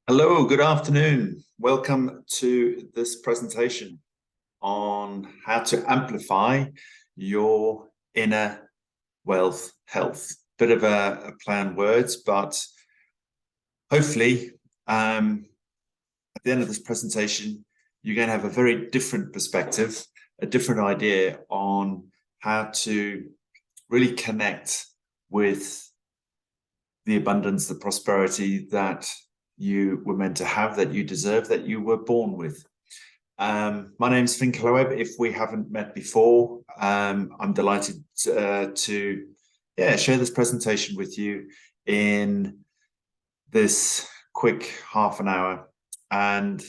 Hello, good afternoon. Welcome to this presentation on how to amplify your inner wealth health. Bit of a play on words, but hopefully at the end of this presentation, you're going to have a very different perspective, a different idea on how to really connect with the abundance, the prosperity that you were meant to have, that you deserve, that you were born with. My name is Kellow-Webb. If we haven't met before, I'm delighted to share this presentation with you in this quick half an hour. And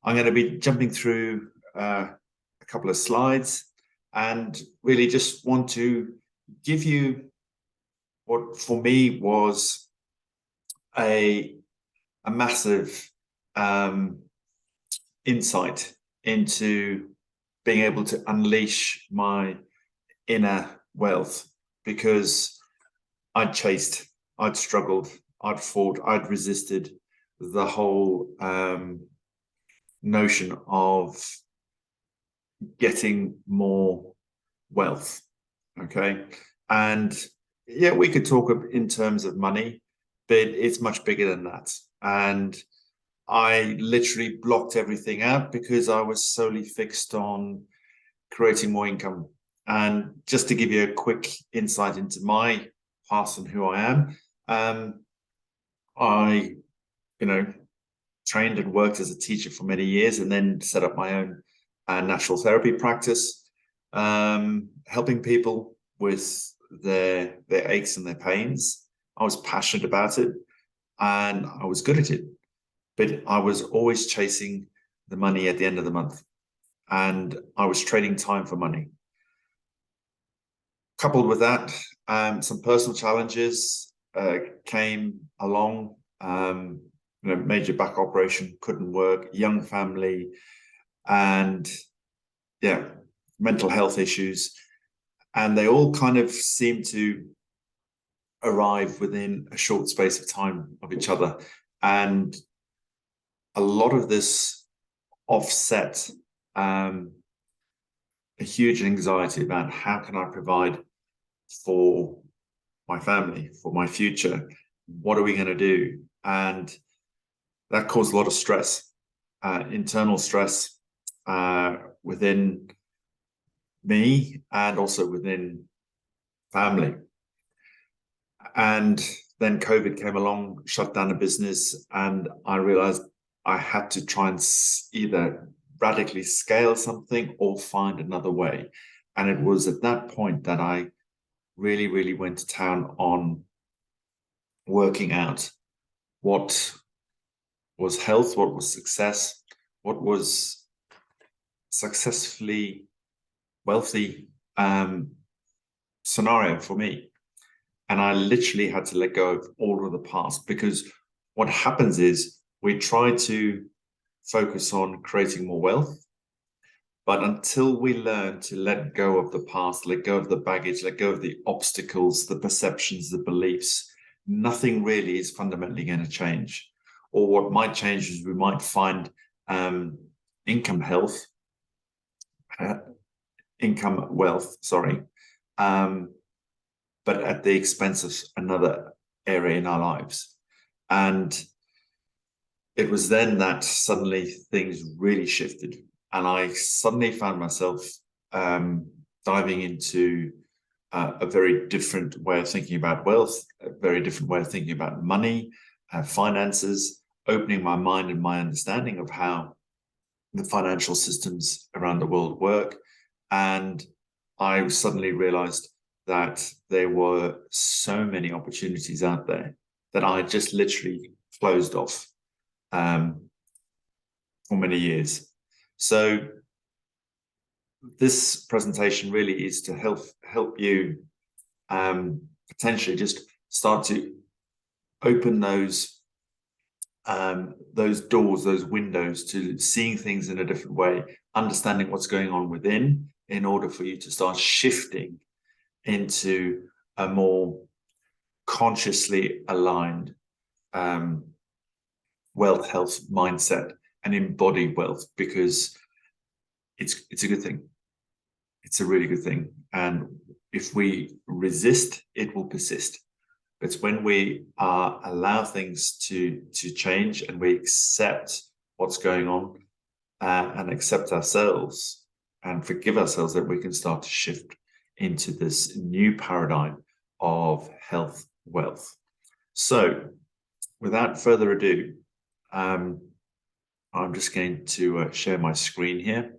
I'm going to be jumping through a couple of slides and really just want to give you what for me was a massive insight into being able to unleash my inner wealth, because I'd struggled, I'd fought, I'd resisted the whole notion of getting more wealth. Okay. And yeah, we could talk in terms of money, but it's much bigger than that. And I literally blocked everything out because I was solely fixed on creating more income. And just to give you a quick insight into my past and who I am, I, trained and worked as a teacher for many years, and then set up my own natural therapy practice, helping people with their aches and their pains. I was passionate about it and I was good at it, but I was always chasing the money at the end of the month, and I was trading time for money. Coupled with that, some personal challenges came along. Major back operation, couldn't work, young family, and mental health issues. And they all kind of seem to arrive within a short space of time of each other. And a lot of this offset a huge anxiety about how can I provide for my family, for my future? What are we going to do? And that caused a lot of stress, internal stress within me and also within family. And then COVID came along, shut down the business, and I realized I had to try and either radically scale something or find another way. And it was at that point that I really, really went to town on working out what was health, what was success, what was successfully wealthy scenario for me. And I literally had to let go of all of the past, because what happens is we try to focus on creating more wealth, but until we learn to let go of the past, let go of the baggage, let go of the obstacles, the perceptions, the beliefs, nothing really is fundamentally going to change. Or what might change is we might find income wealth, but at the expense of another area in our lives. And it was then that suddenly things really shifted, and I suddenly found myself diving into a very different way of thinking about wealth, a very different way of thinking about money, finances, opening my mind and my understanding of how the financial systems around the world work. And I suddenly realized that there were so many opportunities out there that I just literally closed off for many years. So this presentation really is to help you potentially just start to open those doors, those windows to seeing things in a different way, understanding what's going on within, in order for you to start shifting into a more consciously aligned wealth, health mindset and embody wealth, because it's a good thing. It's a really good thing. And if we resist, it will persist. It's when we allow things to change and we accept what's going on and accept ourselves and forgive ourselves, that we can start to shift into this new paradigm of health, wealth. So without further ado, I'm just going to share my screen here,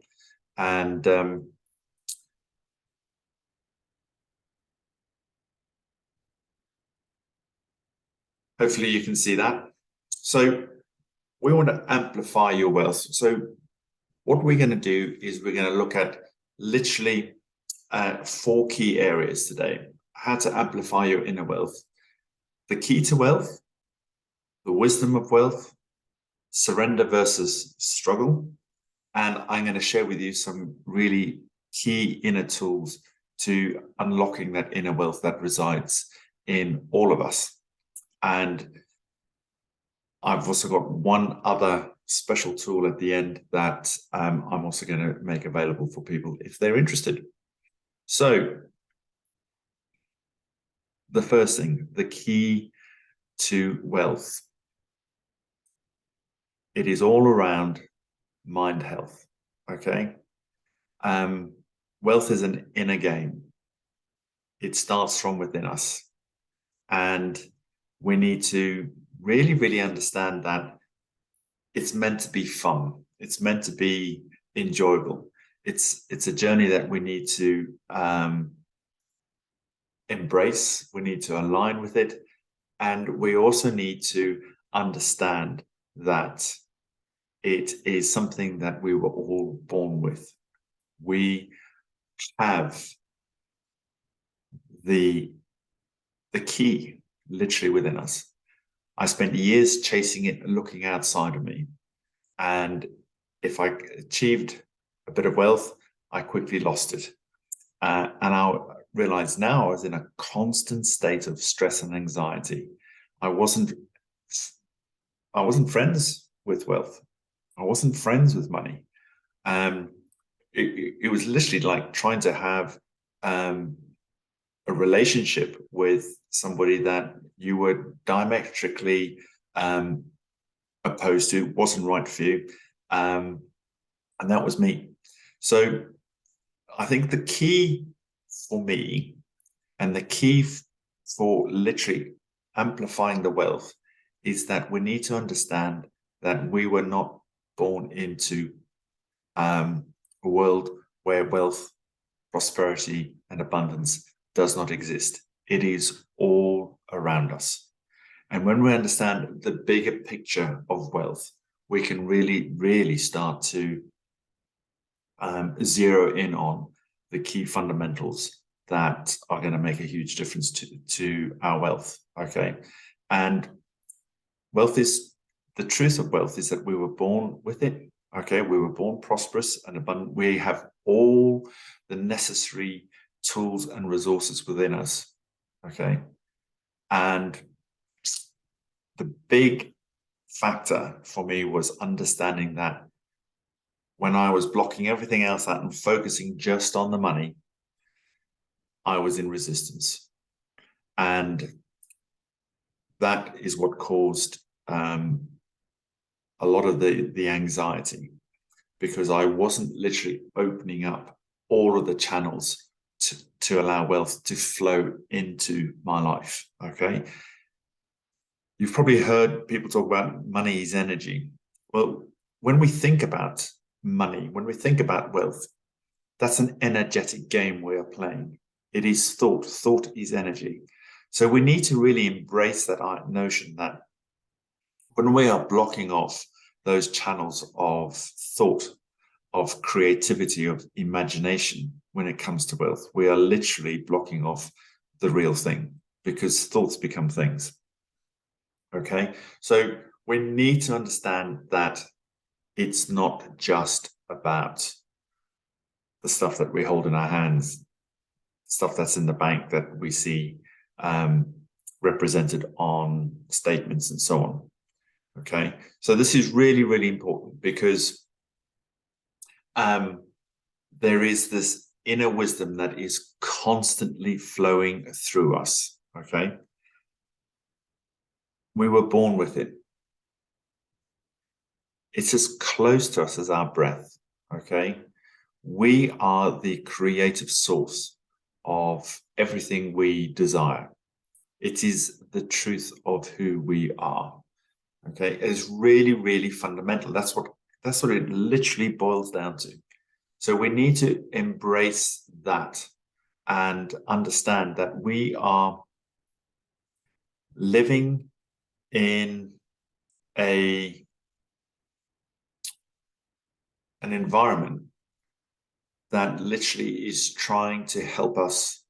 and hopefully you can see that. So we want to amplify your wealth. So what we're going to do is we're going to look at literally 4 key areas today. How to amplify your inner wealth, the key to wealth, the wisdom of wealth, surrender versus struggle, and I'm going to share with you some really key inner tools to unlocking that inner wealth that resides in all of us. And I've also got one other special tool at the end that I'm also going to make available for people if they're interested. So the first thing, the key to wealth, it is all around mind health. Okay. Wealth is an inner game. It starts from within us. And we need to really understand that it's meant to be fun. It's meant to be enjoyable. It's a journey that we need to embrace. We need to align with it. And we also need to understand that it is something that we were all born with. We have the key literally within us. I spent years chasing it, looking outside of me. And if I achieved a bit of wealth, I quickly lost it. And I realized now I was in a constant state of stress and anxiety. I wasn't friends with wealth. I wasn't friends with money. It was literally like trying to have a relationship with somebody that you were diametrically opposed to, wasn't right for you. And that was me. So I think the key for me, and the key for literally amplifying the wealth, is that we need to understand that we were not born into a world where wealth, prosperity, and abundance does not exist. It is all around us. And when we understand the bigger picture of wealth, we can really start to zero in on the key fundamentals that are going to make a huge difference to our wealth. Okay. And wealth is, the truth of wealth is that we were born with it. Okay. We were born prosperous and abundant. We have all the necessary tools and resources within us. Okay. And the big factor for me was understanding that when I was blocking everything else out and focusing just on the money, I was in resistance. And that is what caused a lot of the anxiety, because I wasn't literally opening up all of the channels to allow wealth to flow into my life. Okay. You've probably heard people talk about money is energy. Well, when we think about money, when we think about wealth, that's an energetic game we are playing. It is thought. Thought is energy. So we need to really embrace that notion that when we are blocking off those channels of thought, of creativity, of imagination, when it comes to wealth, we are literally blocking off the real thing, because thoughts become things. Okay, so we need to understand that it's not just about the stuff that we hold in our hands, stuff that's in the bank that we see represented on statements and so on. Okay, so this is really, really important because there is this inner wisdom that is constantly flowing through us. Okay, we were born with it. It's as close to us as our breath. Okay, we are the creative source of everything we desire. It is the truth of who we are. Okay, it's really, really fundamental. That's what it literally boils down to. So we need to embrace that and understand that we are living in an environment that literally is trying to help us,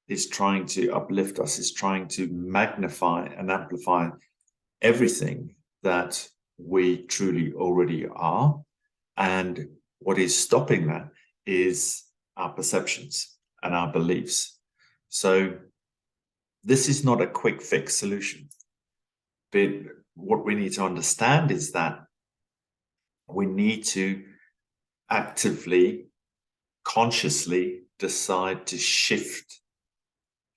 is trying to uplift us, is trying to magnify and amplify everything that we truly already are. And what is stopping that is our perceptions and our beliefs. So this is not a quick fix solution. But what we need to understand is that we need to actively, consciously decide to shift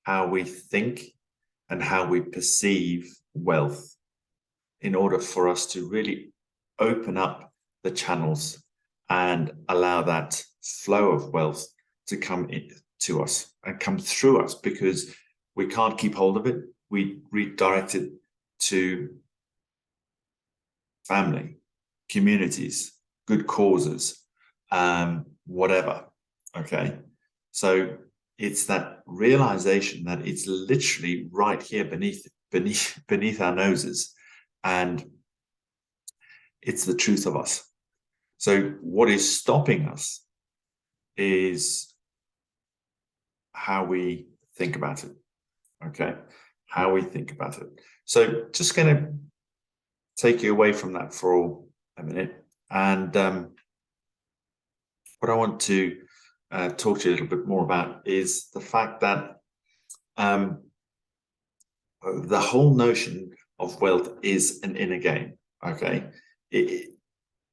how we think and how we perceive wealth in order for us to really open up the channels and allow that flow of wealth to come into us and come through us, because we can't keep hold of it. We redirect it to family, communities, good causes, whatever. Okay. So it's that realization that it's literally right here beneath our noses, and it's the truth of us. So what is stopping us is how we think about it. Okay, how we think about it. So just going to take you away from that for a minute, and what I want to talk to you a little bit more about is the fact that the whole notion of wealth is an inner game. Okay,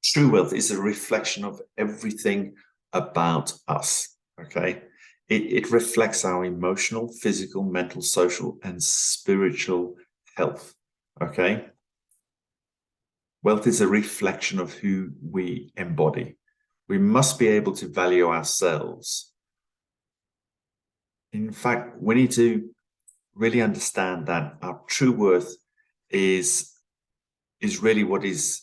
true wealth is a reflection of everything about us. Okay, it reflects our emotional, physical, mental, social, and spiritual health. Okay, wealth is a reflection of who we embody. We must be able to value ourselves. In fact, we need to really understand that our true worth is really what is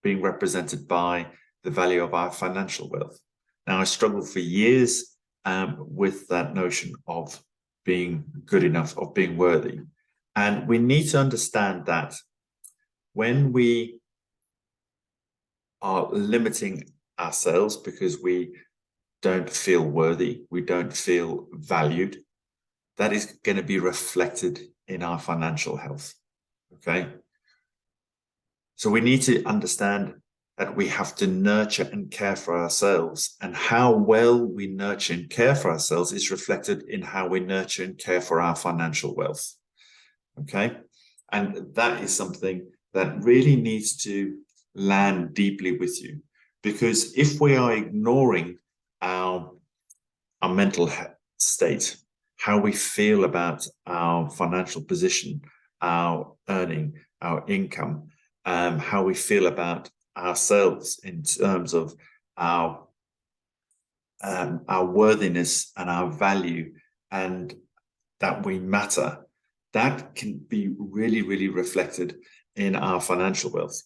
being represented by the value of our financial wealth. Now, I struggled for years with that notion of being good enough, of being worthy. And we need to understand that when we are limiting ourselves because we don't feel worthy, we don't feel valued, that is going to be reflected in our financial health. Okay. So we need to understand that we have to nurture and care for ourselves, and how well we nurture and care for ourselves is reflected in how we nurture and care for our financial wealth. Okay. And that is something that really needs to land deeply with you, because if we are ignoring our mental state, how we feel about our financial position, our earning, our income, how we feel about ourselves in terms of our worthiness and our value, and that we matter, that can be really, really reflected in our financial wealth.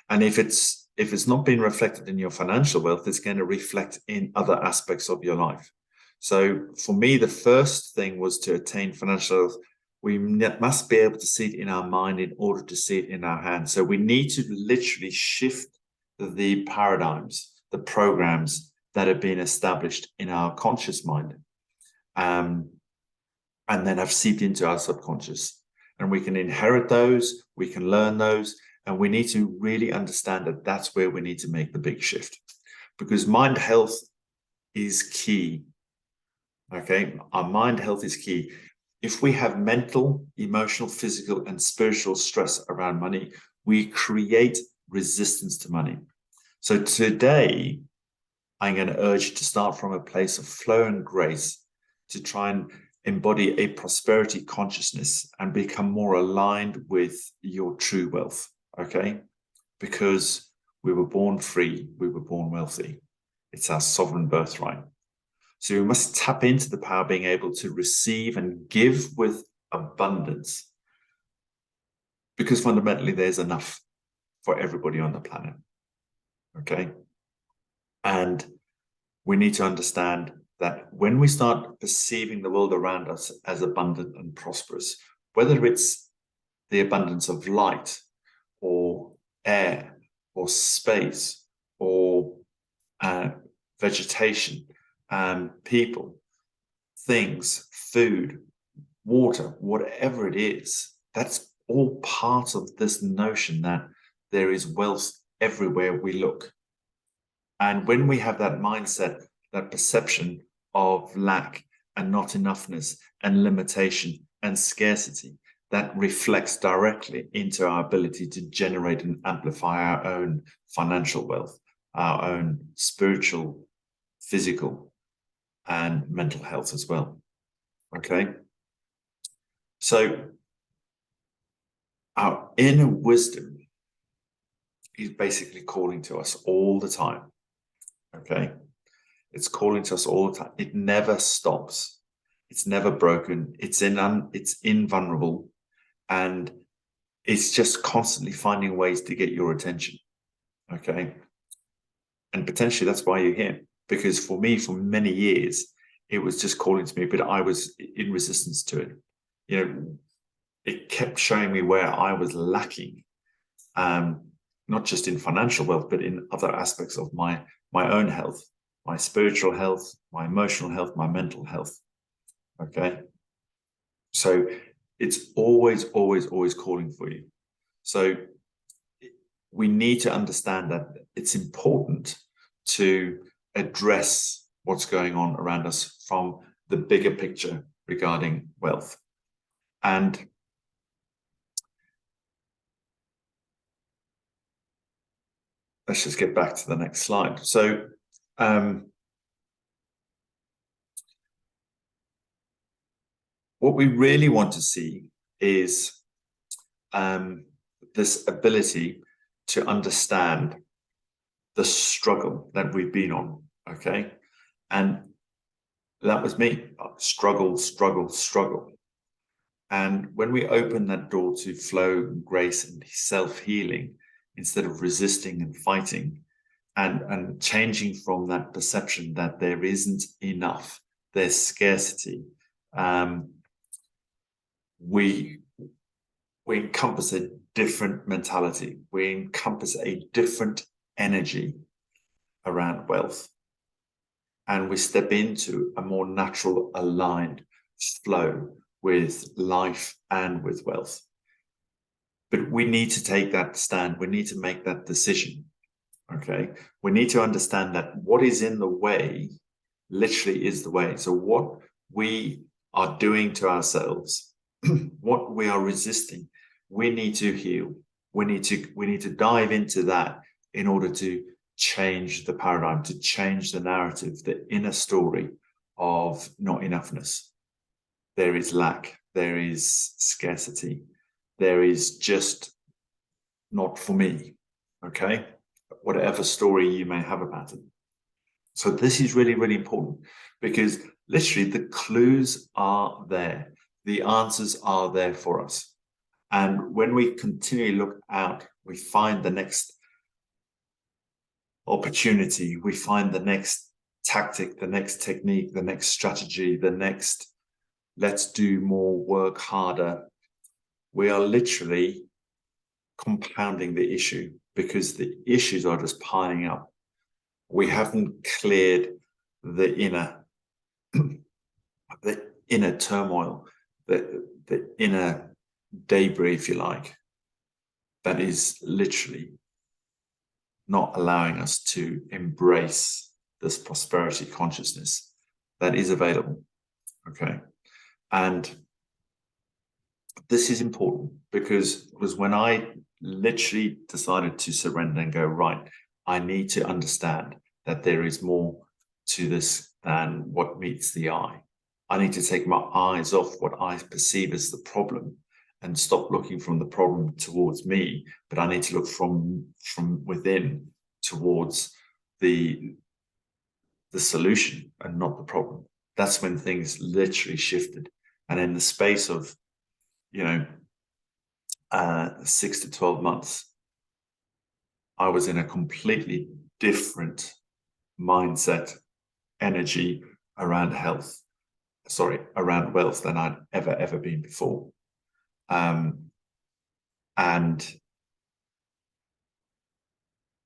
And if it's not being reflected in your financial wealth, it's going to reflect in other aspects of your life. So for me, the first thing was to attain financial health. We must be able to see it in our mind in order to see it in our hands. So we need to literally shift the paradigms, the programs that have been established in our conscious mind, and then have seeped into our subconscious. And we can inherit those, we can learn those, and we need to really understand that that's where we need to make the big shift, because mind health is key. Okay, our mind health is key. If we have mental, emotional, physical, and spiritual stress around money, we create resistance to money. So today, I'm going to urge you to start from a place of flow and grace to try and embody a prosperity consciousness and become more aligned with your true wealth, okay? Because we were born free, we were born wealthy. It's our sovereign birthright. So we must tap into the power of being able to receive and give with abundance, because fundamentally there's enough for everybody on the planet, okay? And we need to understand that when we start perceiving the world around us as abundant and prosperous, whether it's the abundance of light or air or space or vegetation, people, things, food, water, whatever it is, that's all part of this notion that there is wealth everywhere we look. And when we have that mindset, that perception of lack and not enoughness and limitation and scarcity, that reflects directly into our ability to generate and amplify our own financial wealth, our own spiritual, physical, and mental health as well. Okay? So our inner wisdom is basically calling to us all the time. Okay? It's calling to us all the time. It never stops. It's never broken. It's invulnerable. And it's just constantly finding ways to get your attention. Okay? And potentially that's why you're here. Because for me, for many years, it was just calling to me, but I was in resistance to it. You know, it kept showing me where I was lacking, not just in financial wealth, but in other aspects of my own health, my spiritual health, my emotional health, my mental health. Okay. So it's always, always, always calling for you. So we need to understand that it's important to address what's going on around us from the bigger picture regarding wealth. And let's just get back to the next slide. So what we really want to see is this ability to understand the struggle that we've been on, okay? And that was me, struggle, struggle, struggle. And when we open that door to flow, grace, and self-healing, instead of resisting and fighting, and changing from that perception that there isn't enough, there's scarcity, we encompass a different mentality. We encompass a different energy around wealth. And we step into a more natural, aligned flow with life and with wealth. But we need to take that stand. We need to make that decision. Okay. We need to understand that what is in the way literally is the way. So what we are doing to ourselves, what we are resisting, we need to heal. We need to dive into that in order to change the paradigm, to change the narrative, the inner story of not enoughness. There is lack, there is scarcity, there is just not for me, okay? Whatever story you may have about it. So this is really, really important, because literally the clues are there. The answers are there for us. And when we continually look out, we find the next opportunity, we find the next tactic, the next technique, the next strategy, the next let's do more, work harder. We are literally compounding the issue, because the issues are just piling up. We haven't cleared the inner turmoil, the inner debris, if you like, that is literally not allowing us to embrace this prosperity consciousness that is available. Okay. And this is important because when I literally decided to surrender and go, right, I need to understand that there is more to this than what meets the eye. I need to take my eyes off what I perceive as the problem and stop looking from the problem towards me, but I need to look from within towards the solution and not the problem. That's when things literally shifted. And in the space of, 6 to 12 months, I was in a completely different mindset, energy around around wealth than I'd ever been before. And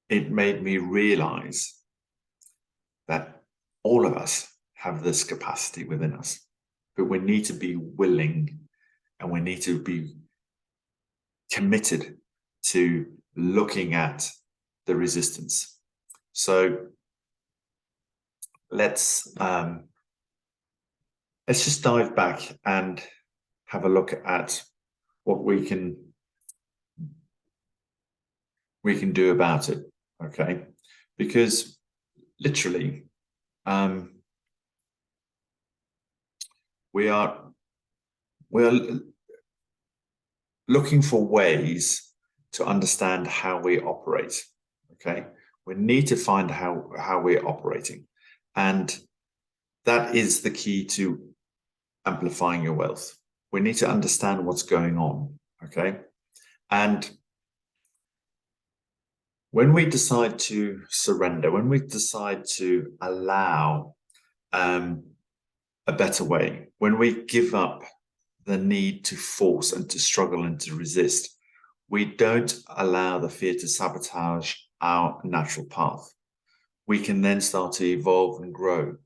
it made me realize that all of us have this capacity within us, but we need to be willing and we need to be committed to looking at the resistance. So let's just dive back and have a look at what we can do about it. Okay, because literally we are looking for ways to understand how we operate. Okay, we need to find how we're operating, and that is the key to amplifying your wealth. We need to understand what's going on. Okay, and when we decide to surrender, when we decide to allow a better way, when we give up the need to force and to struggle and to resist, we don't allow the fear to sabotage our natural path. We can then start to evolve and grow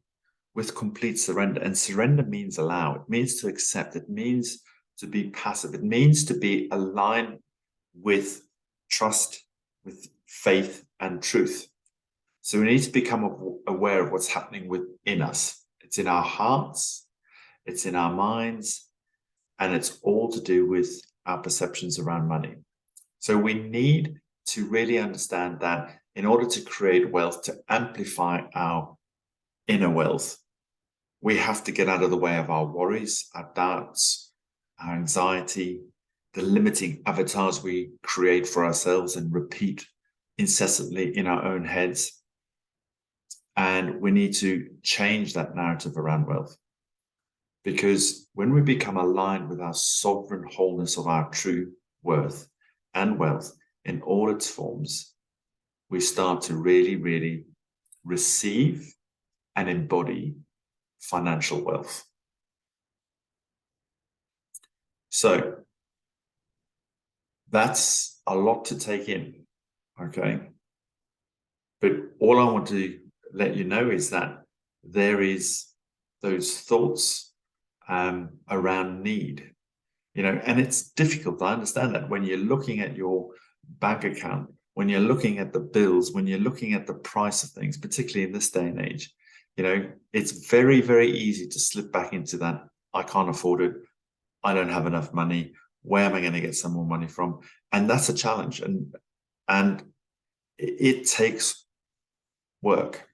with complete surrender. And surrender means allow. It means to accept. It means to be passive. It means to be aligned with trust, with faith and truth. So we need to become aware of what's happening within us. It's in our hearts, it's in our minds, and it's all to do with our perceptions around money. So we need to really understand that in order to create wealth, to amplify our inner wealth, we have to get out of the way of our worries, our doubts, our anxiety, the limiting avatars we create for ourselves and repeat incessantly in our own heads. And we need to change that narrative around wealth. Because when we become aligned with our sovereign wholeness of our true worth and wealth in all its forms, we start to really, really receive and embody financial wealth. So that's a lot to take in, okay? But all I want to let you know is that there is those thoughts around need, and it's difficult. I understand that when you're looking at your bank account, when you're looking at the bills, when you're looking at the price of things, particularly in this day and age, it's very, very easy to slip back into that. I can't afford it. I don't have enough money. Where am I going to get some more money from? And that's a challenge. And it takes work.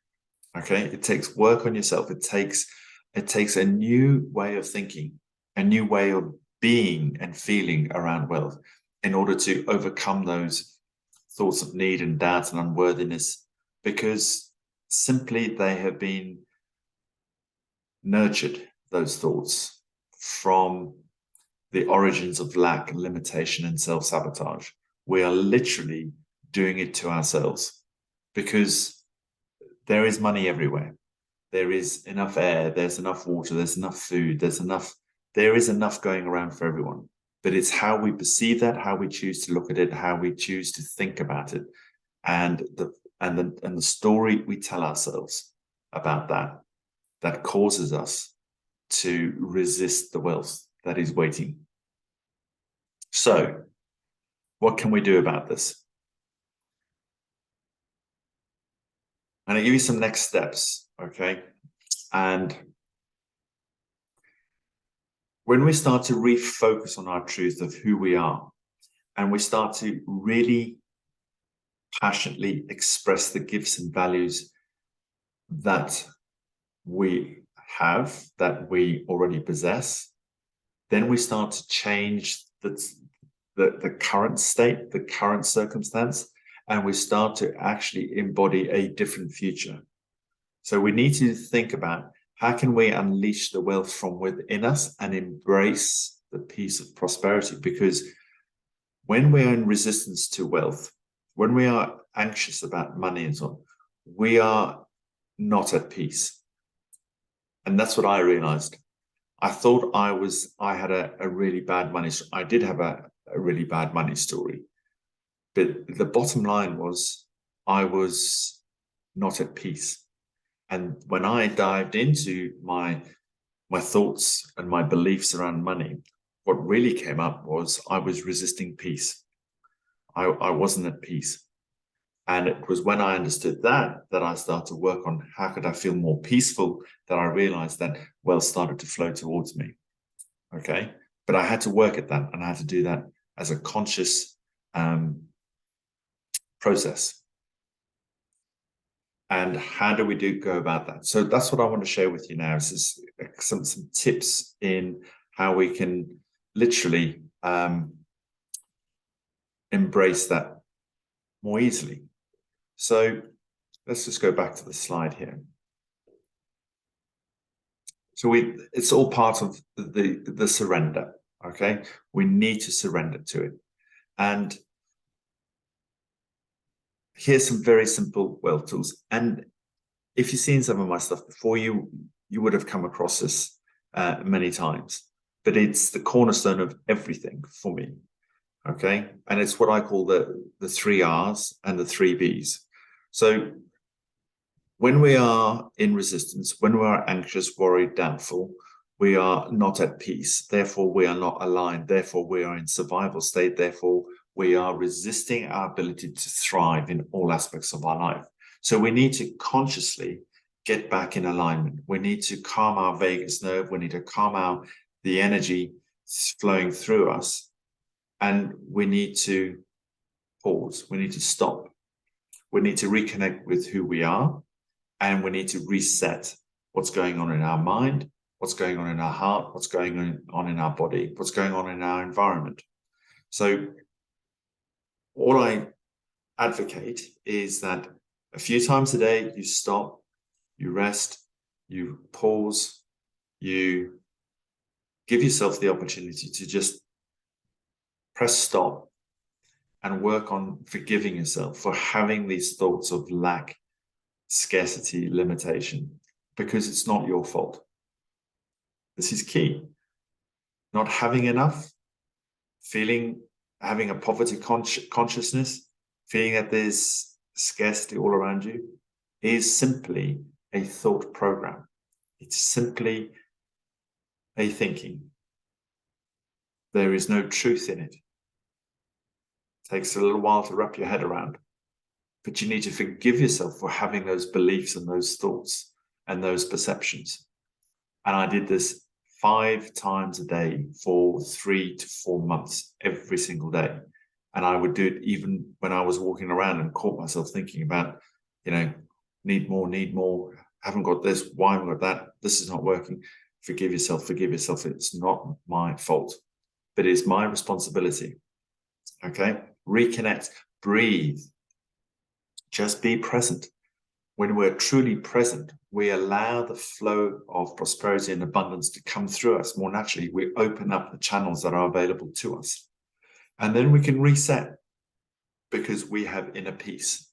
Okay. It takes work on yourself. It takes a new way of thinking, a new way of being and feeling around wealth in order to overcome those thoughts of need and doubt and unworthiness, because simply they have been nurtured, those thoughts, from the origins of lack, limitation, and self-sabotage. We are literally doing it to ourselves because there is money everywhere. There is enough air, there's enough water, there's enough food, there is enough going around for everyone. But it's how we perceive that, how we choose to look at it, how we choose to think about it, and the story we tell ourselves about that causes us to resist the wealth that is waiting. So, what can we do about this? I'm going to give you some next steps, okay? And when we start to refocus on our truth of who we are, and we start to really passionately express the gifts and values that we have, that we already possess, then we start to change the current state, the current circumstance, and we start to actually embody a different future. So we need to think about, how can we unleash the wealth from within us and embrace the peace of prosperity? Because when we are in resistance to wealth, when we are anxious about money and so on, we are not at peace. And that's what I realized. I thought I had a really bad money story. I did have a really bad money story. But the bottom line was, I was not at peace. And when I dived into my thoughts and my beliefs around money, what really came up was I was resisting peace. I wasn't at peace. And it was when I understood that I started to work on how could I feel more peaceful, that I realized that wealth started to flow towards me. Okay. But I had to work at that, and I had to do that as a conscious process. And how do we go about that? So that's what I want to share with you now, is some tips in how we can literally embrace that more easily. So let's just go back to the slide here. So it's all part of the surrender. Okay, we need to surrender to it. And here's some very simple wealth tools. And if you've seen some of my stuff before, you would have come across this many times. But it's the cornerstone of everything for me. Okay, and it's what I call the 3 R's and the 3 B's. So when we are in resistance, when we are anxious, worried, doubtful, we are not at peace. Therefore, we are not aligned. Therefore, we are in survival state. Therefore, we are resisting our ability to thrive in all aspects of our life. So we need to consciously get back in alignment. We need to calm our vagus nerve. We need to calm the energy flowing through us. And we need to pause. We need to stop. We need to reconnect with who we are. And we need to reset what's going on in our mind, what's going on in our heart, what's going on in our body, what's going on in our environment. So all I advocate is that a few times a day, you stop, you rest, you pause, you give yourself the opportunity to just press stop and work on forgiving yourself for having these thoughts of lack, scarcity, limitation, because it's not your fault. This is key. Not having enough, having a poverty consciousness, feeling that there's scarcity all around you, is simply a thought program. It's simply a thinking. There is no truth in it. It takes a little while to wrap your head around. But you need to forgive yourself for having those beliefs and those thoughts and those perceptions. And I did this 5 times a day for 3 to 4 months, every single day. And I would do it even when I was walking around and caught myself thinking about, need more, haven't got this, why haven't I got that, this is not working. Forgive yourself. It's not my fault, but it's my responsibility. Okay, reconnect, breathe. Just be present. When we're truly present, we allow the flow of prosperity and abundance to come through us more naturally. We open up the channels that are available to us. And then we can reset, because we have inner peace.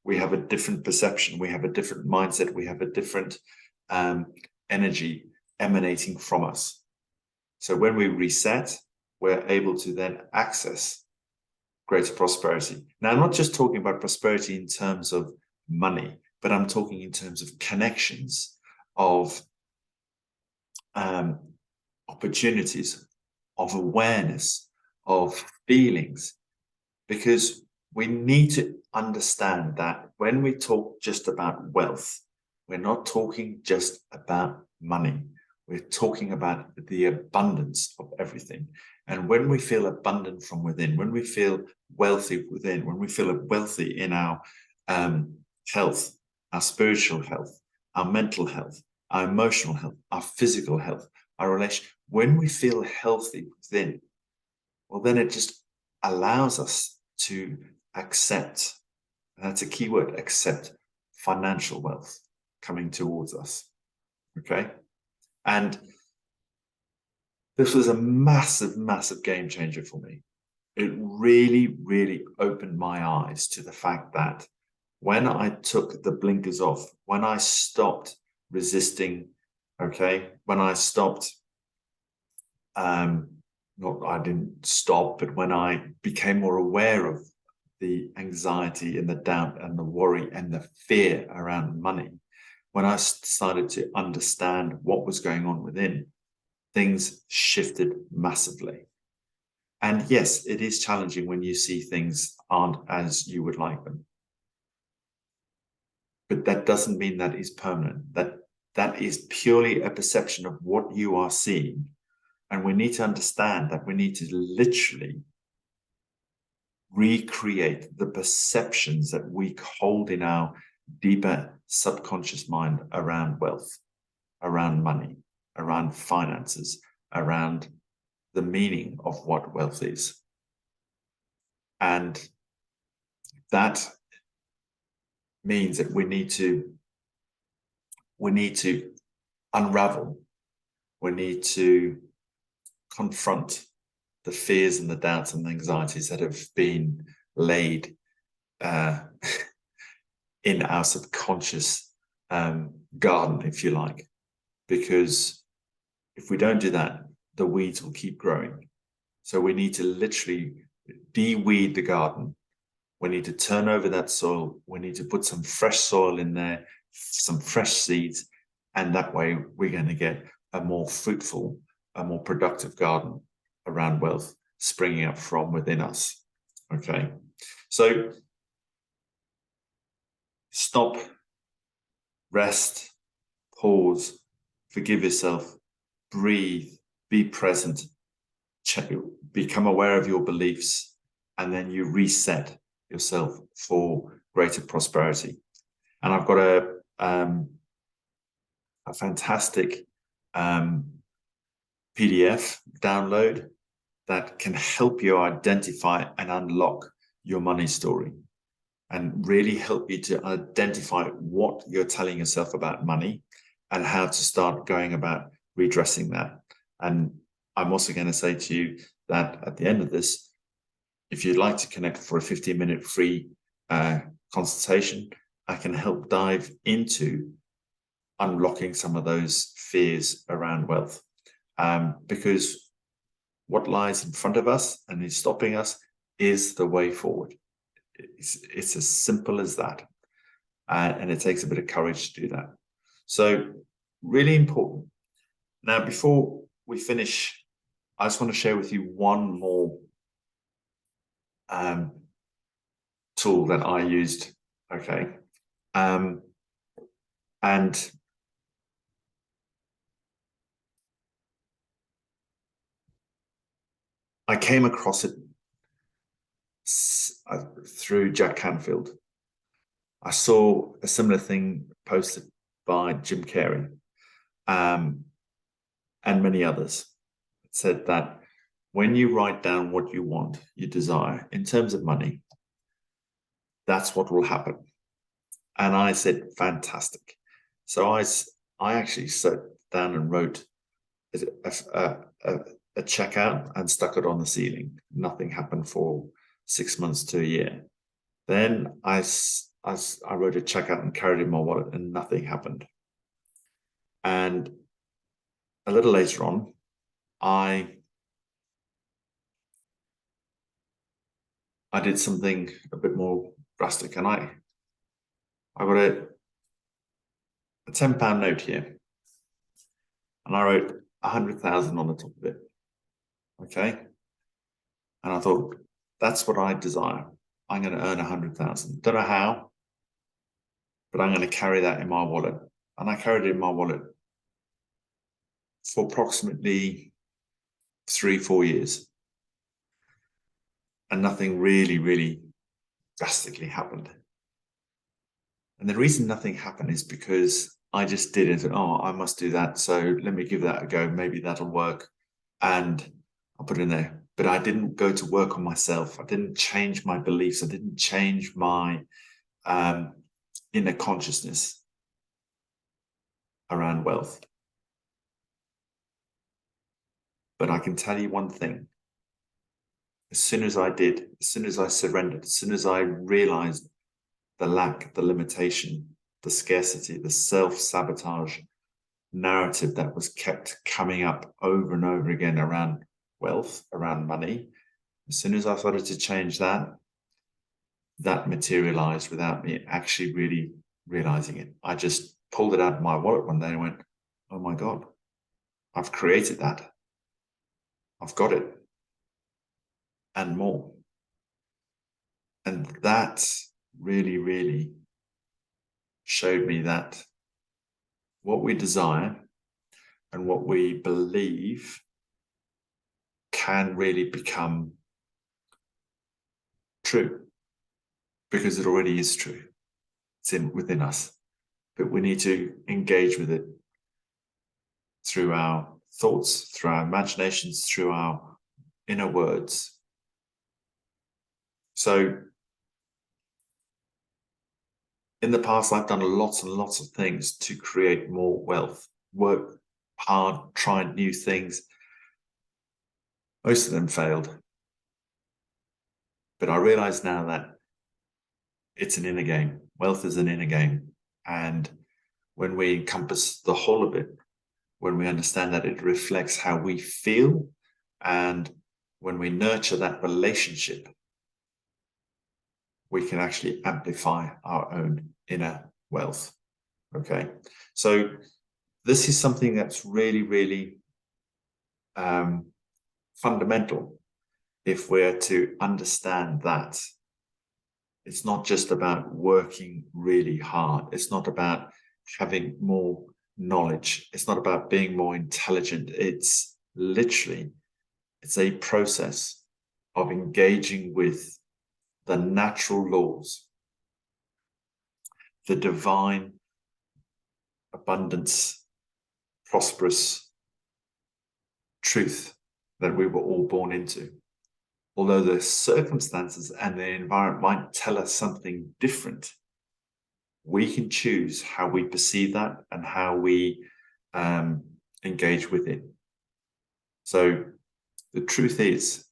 We have a different perception. We have a different mindset. We have a different energy emanating from us. So when we reset, we're able to then access greater prosperity. Now, I'm not just talking about prosperity in terms of money, but I'm talking in terms of connections, of opportunities, of awareness, of feelings, because we need to understand that when we talk just about wealth, we're not talking just about money. We're talking about the abundance of everything. And when we feel abundant from within, when we feel wealthy within, when we feel wealthy in our health, our spiritual health, our mental health, our emotional health, our physical health, our relation, when we feel healthy within, well, then it just allows us to accept, and that's a key word, accept financial wealth coming towards us. Okay. And this was a massive, massive game changer for me. It really, really opened my eyes to the fact that when I took the blinkers off, when I stopped resisting, okay, when I stopped, not I didn't stop, but when I became more aware of the anxiety and the doubt and the worry and the fear around money, when I decided to understand what was going on within, things shifted massively. And yes, it is challenging when you see things aren't as you would like them. But that doesn't mean that is permanent. That is purely a perception of what you are seeing. And we need to understand that we need to literally recreate the perceptions that we hold in our deeper subconscious mind around wealth, around money, around finances, around the meaning of what wealth is. And that means that we need to unravel, we need to confront the fears and the doubts and the anxieties that have been laid in our subconscious garden, if you like. Because if we don't do that, the weeds will keep growing. So we need to literally de-weed the garden. We need to turn over that soil. We need to put some fresh soil in there, some fresh seeds, and that way we're going to get a more fruitful, a more productive garden around wealth springing up from within us. Okay, so stop, rest, pause, forgive yourself, breathe, be present, become aware of your beliefs, and then you reset yourself for greater prosperity. And I've got a fantastic PDF download that can help you identify and unlock your money story and really help you to identify what you're telling yourself about money and how to start going about redressing that. And I'm also going to say to you that at the end of this, if you'd like to connect for a 15-minute free consultation, I can help dive into unlocking some of those fears around wealth. Because what lies in front of us and is stopping us is the way forward. It's as simple as that. And it takes a bit of courage to do that. So really important. Now, before we finish, I just want to share with you one more tool that I used. Okay. And I came across it through Jack Canfield. I saw a similar thing posted by Jim Carrey and many others. It said that when you write down what you want, you desire in terms of money, that's what will happen. And I said, fantastic. So I actually sat down and wrote a check out and stuck it on the ceiling. Nothing happened for 6 months to a year. Then I wrote a check out and carried it in my wallet and nothing happened. And a little later on, I did something a bit more drastic, and I got a £10 note here, and I wrote 100,000 on the top of it. Okay, and I thought, that's what I desire. I'm going to earn 100,000. Don't know how, but I'm going to carry that in my wallet. And I carried it in my wallet for approximately 3-4 years. And nothing really drastically happened. And the reason nothing happened is because I just did it. Oh, I must do that. So let me give that a go. Maybe that'll work. And I'll put it in there. But I didn't go to work on myself. I didn't change my beliefs. I didn't change my inner consciousness around wealth. But I can tell you one thing. As soon as I did, as soon as I surrendered, as soon as I realized the lack, the limitation, the scarcity, the self-sabotage narrative that was kept coming up over and over again around wealth, around money, as soon as I started to change that, that materialized without me actually really realizing it. I just pulled it out of my wallet one day and went, oh my God, I've created that. I've got it. And more. And that really showed me that what we desire and what we believe can really become true, because it already is true. It's within us, but we need to engage with it through our thoughts, through our imaginations, through our inner words. So in the past, I've done lots and lots of things to create more wealth, worked hard, tried new things. Most of them failed. But I realize now that it's an inner game. Wealth is an inner game. And when we encompass the whole of it, when we understand that it reflects how we feel, and when we nurture that relationship, we can actually amplify our own inner wealth. Okay. So this is something that's really fundamental if we're to understand that it's not just about working really hard. It's not about having more knowledge. It's not about being more intelligent. It's literally, it's a process of engaging with the natural laws, the divine abundance, prosperous truth that we were all born into. Although the circumstances and the environment might tell us something different, we can choose how we perceive that and how we engage with it. So the truth is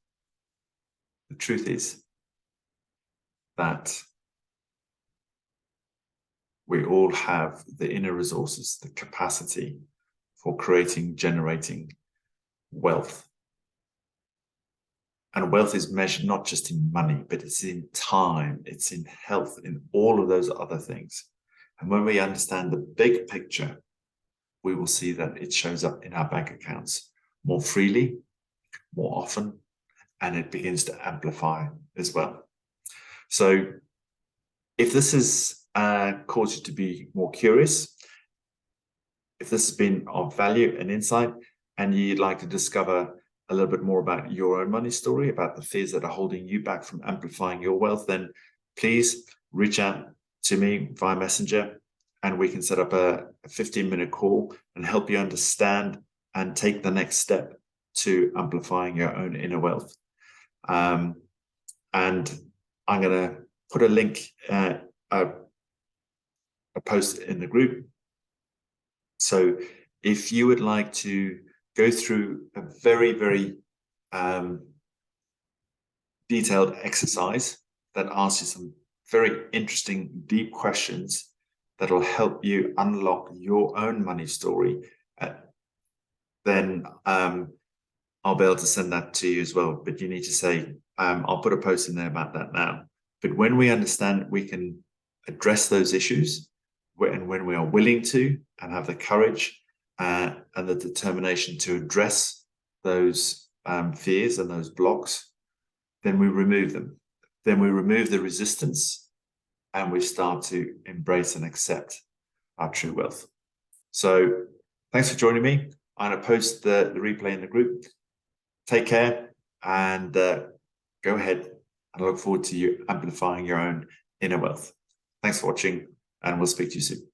that we all have the inner resources, the capacity for creating, generating wealth. And wealth is measured not just in money, but it's in time, it's in health, in all of those other things. And when we understand the big picture, we will see that it shows up in our bank accounts more freely, more often, and it begins to amplify as well. So if this has caused you to be more curious, if this has been of value and insight, and you'd like to discover a little bit more about your own money story, about the fears that are holding you back from amplifying your wealth, then please reach out to me via Messenger, and we can set up a 15-minute call and help you understand and take the next step to amplifying your own inner wealth. And I'm going to put a link, a post in the group. So if you would like to go through a very detailed exercise that asks you some very interesting, deep questions that will help you unlock your own money story, then I'll be able to send that to you as well. But you need to say, I'll put a post in there about that now. But when we understand we can address those issues, and when we are willing to and have the courage and the determination to address those fears and those blocks, then we remove them. Then we remove the resistance, and we start to embrace and accept our true wealth. So thanks for joining me. I'm going to post the replay in the group. Take care and go ahead. And I look forward to you amplifying your own inner wealth. Thanks for watching, and we'll speak to you soon.